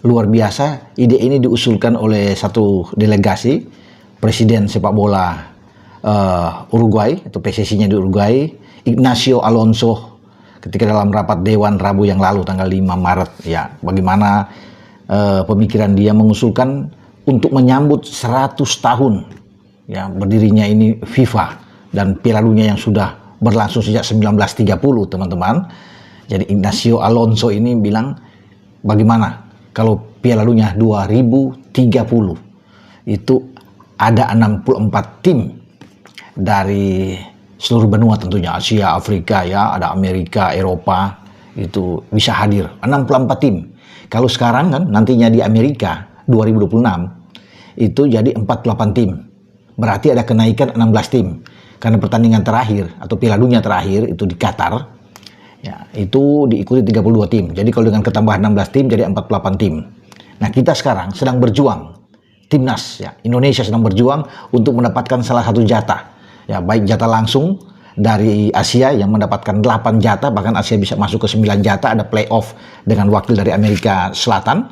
luar biasa. Ide ini diusulkan oleh satu delegasi presiden sepak bola Uruguay atau PSSI-nya di Uruguay, Ignacio Alonso, ketika dalam rapat Dewan Rabu yang lalu tanggal 5 Maret ya, bagaimana pemikiran dia mengusulkan untuk menyambut 100 tahun ya berdirinya ini FIFA dan Piala Dunia yang sudah berlangsung sejak 1930, teman-teman. Jadi Ignacio Alonso ini bilang, bagaimana kalau Piala Dunia 2030 itu ada 64 tim dari seluruh benua, tentunya Asia, Afrika ya, ada Amerika, Eropa, itu bisa hadir 64 tim. Kalau sekarang kan nantinya di Amerika 2026 itu jadi 48 tim. Berarti ada kenaikan 16 tim. Karena pertandingan terakhir atau Piala Dunia terakhir itu di Qatar, ya, itu diikuti 32 tim. Jadi kalau dengan ketambahan 16 tim jadi 48 tim. Nah, kita sekarang sedang berjuang, timnas ya, Indonesia sedang berjuang untuk mendapatkan salah satu jatah. Ya, baik jatah langsung dari Asia yang mendapatkan 8 jatah, bahkan Asia bisa masuk ke 9 jatah, ada playoff dengan wakil dari Amerika Selatan,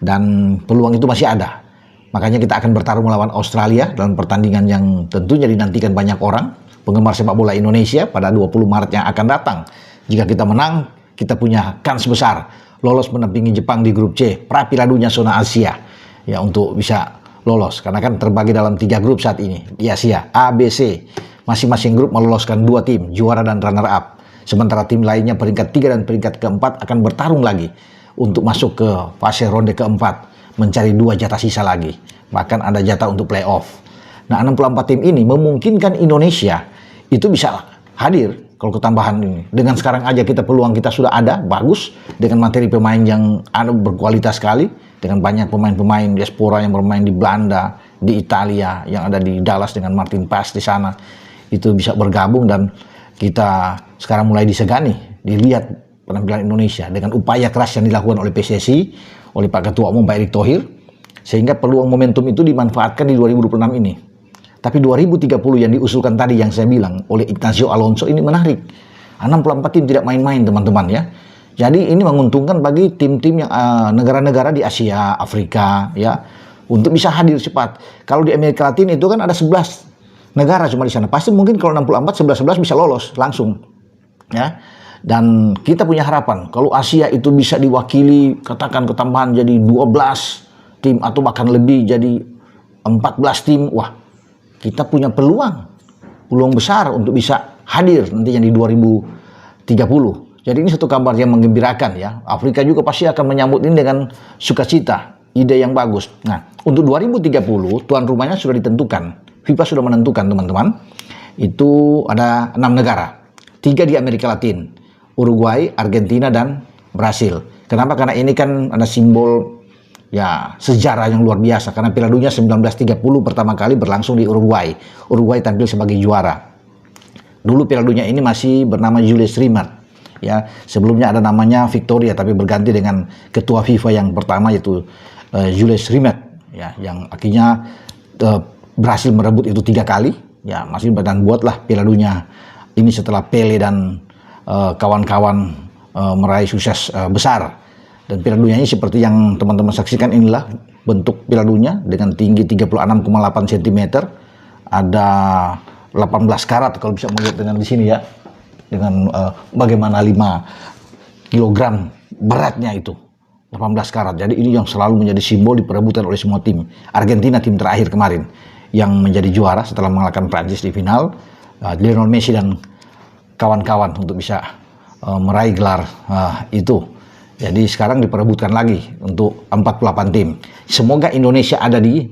dan peluang itu masih ada. Makanya kita akan bertarung melawan Australia dalam pertandingan yang tentunya dinantikan banyak orang, penggemar sepak bola Indonesia pada 20 Maret yang akan datang. Jika kita menang, kita punya kans besar lolos mendampingi Jepang di grup C, pra-Piala Dunia zona Asia, ya, untuk bisa lolos. Karena kan terbagi dalam 3 grup saat ini di Asia, A, B, C. Masing-masing grup meloloskan 2 tim, juara dan runner up. Sementara tim lainnya peringkat 3 dan peringkat keempat akan bertarung lagi untuk masuk ke fase ronde keempat, mencari 2 jatah sisa lagi. Bahkan ada jatah untuk playoff. Nah, 64 tim ini memungkinkan Indonesia itu bisa hadir kalau ketambahan ini. Dengan sekarang aja kita peluang kita sudah ada, bagus, dengan materi pemain yang berkualitas sekali, dengan banyak pemain-pemain diaspora yang bermain di Belanda, di Italia, yang ada di Dallas dengan Martin Paes di sana. Itu bisa bergabung dan kita sekarang mulai disegani, dilihat penampilan Indonesia dengan upaya keras yang dilakukan oleh PSSI, oleh Pak Ketua Umum Pak Erick Thohir, sehingga peluang momentum itu dimanfaatkan di 2026 ini. Tapi 2030 yang diusulkan tadi yang saya bilang oleh Ignacio Alonso ini menarik. 64 tim tidak main-main, teman-teman ya. Jadi ini menguntungkan bagi tim-tim yang negara-negara di Asia, Afrika ya, untuk bisa hadir cepat. Kalau di Amerika Latin itu kan ada 11 negara cuma di sana. Pasti mungkin kalau 64 11 bisa lolos langsung. Ya. Dan kita punya harapan kalau Asia itu bisa diwakili, katakan ketambahan jadi 12 tim atau bahkan lebih jadi 14 tim. Wah, kita punya peluang besar untuk bisa hadir nantinya di 2030. Jadi ini satu kabar yang menggembirakan ya. Afrika juga pasti akan menyambut ini dengan sukacita, ide yang bagus. Nah, untuk 2030 tuan rumahnya sudah ditentukan. FIFA sudah menentukan, teman-teman. Itu ada 6 negara. 3 di Amerika Latin, Uruguay, Argentina, dan Brasil. Kenapa? Karena ini kan ada simbol ya sejarah yang luar biasa, karena Piala Dunia 1930 pertama kali berlangsung di Uruguay. Uruguay tampil sebagai juara. Dulu Piala Dunia ini masih bernama Jules Rimet. Ya, sebelumnya ada namanya Victoria, tapi berganti dengan ketua FIFA yang pertama yaitu Jules Rimet. Ya, yang akhirnya berhasil merebut itu 3 kali. Ya, masih dan buatlah Piala Dunia ini setelah Pele dan kawan-kawan meraih sukses besar. Dan Piala Dunia ini seperti yang teman-teman saksikan, inilah bentuk Piala Dunia dengan tinggi 36,8 cm, ada 18 karat kalau bisa melihat dengan di sini ya, dengan bagaimana 5 kg beratnya itu, 18 karat. Jadi ini yang selalu menjadi simbol diperebutkan oleh semua tim. Argentina tim terakhir kemarin yang menjadi juara setelah mengalahkan Prancis di final, Lionel Messi dan kawan-kawan untuk bisa meraih gelar itu. Jadi sekarang diperebutkan lagi untuk 48 tim. Semoga Indonesia ada di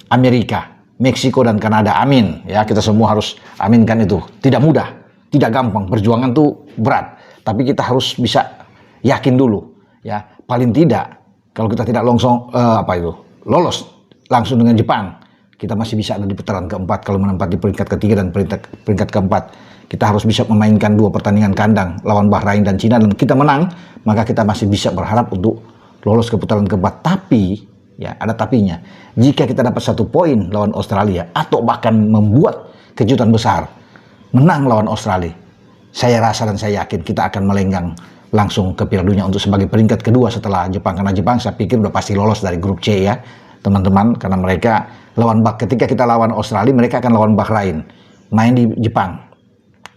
Amerika, Meksiko, dan Kanada. Amin. Ya, kita semua harus aminkan itu. Tidak mudah, tidak gampang. Perjuangan tuh berat. Tapi kita harus bisa yakin dulu. Ya, paling tidak kalau kita tidak lolos langsung dengan Jepang, kita masih bisa ada di putaran keempat. Kalau menempati peringkat ketiga dan peringkat keempat, kita harus bisa memainkan 2 pertandingan kandang lawan Bahrain dan Cina, dan kita menang, maka kita masih bisa berharap untuk lolos ke putaran keempat. Tapi, ya ada tapinya, jika kita dapat 1 poin lawan Australia, atau bahkan membuat kejutan besar, menang lawan Australia, saya rasa dan saya yakin kita akan melenggang langsung ke Piala Dunia untuk sebagai peringkat kedua setelah Jepang. Karena Jepang saya pikir udah pasti lolos dari grup C ya teman-teman, karena mereka ketika kita lawan Australia, mereka akan lawan Bahrain, main di Jepang,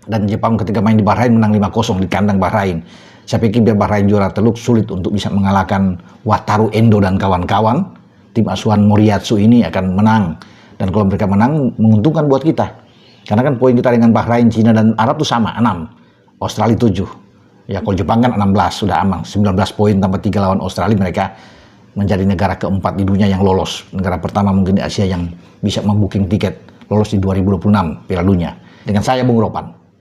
dan Jepang ketika main di Bahrain menang 5-0 di kandang Bahrain. Saya pikir biar Bahrain juara teluk sulit untuk bisa mengalahkan Wataru Endo dan kawan-kawan. Tim asuhan Moriyasu ini akan menang, dan kalau mereka menang menguntungkan buat kita, karena kan poin kita dengan Bahrain, Cina dan Arab tuh sama 6, Australia 7 ya. Kalau Jepang kan 16, sudah aman, 19 poin tambah 3 lawan Australia, mereka menjadi negara keempat di dunia yang lolos, negara pertama mungkin di Asia yang bisa membooking tiket lolos di 2026 Piala Dunia. Dengan saya Bung Ropan.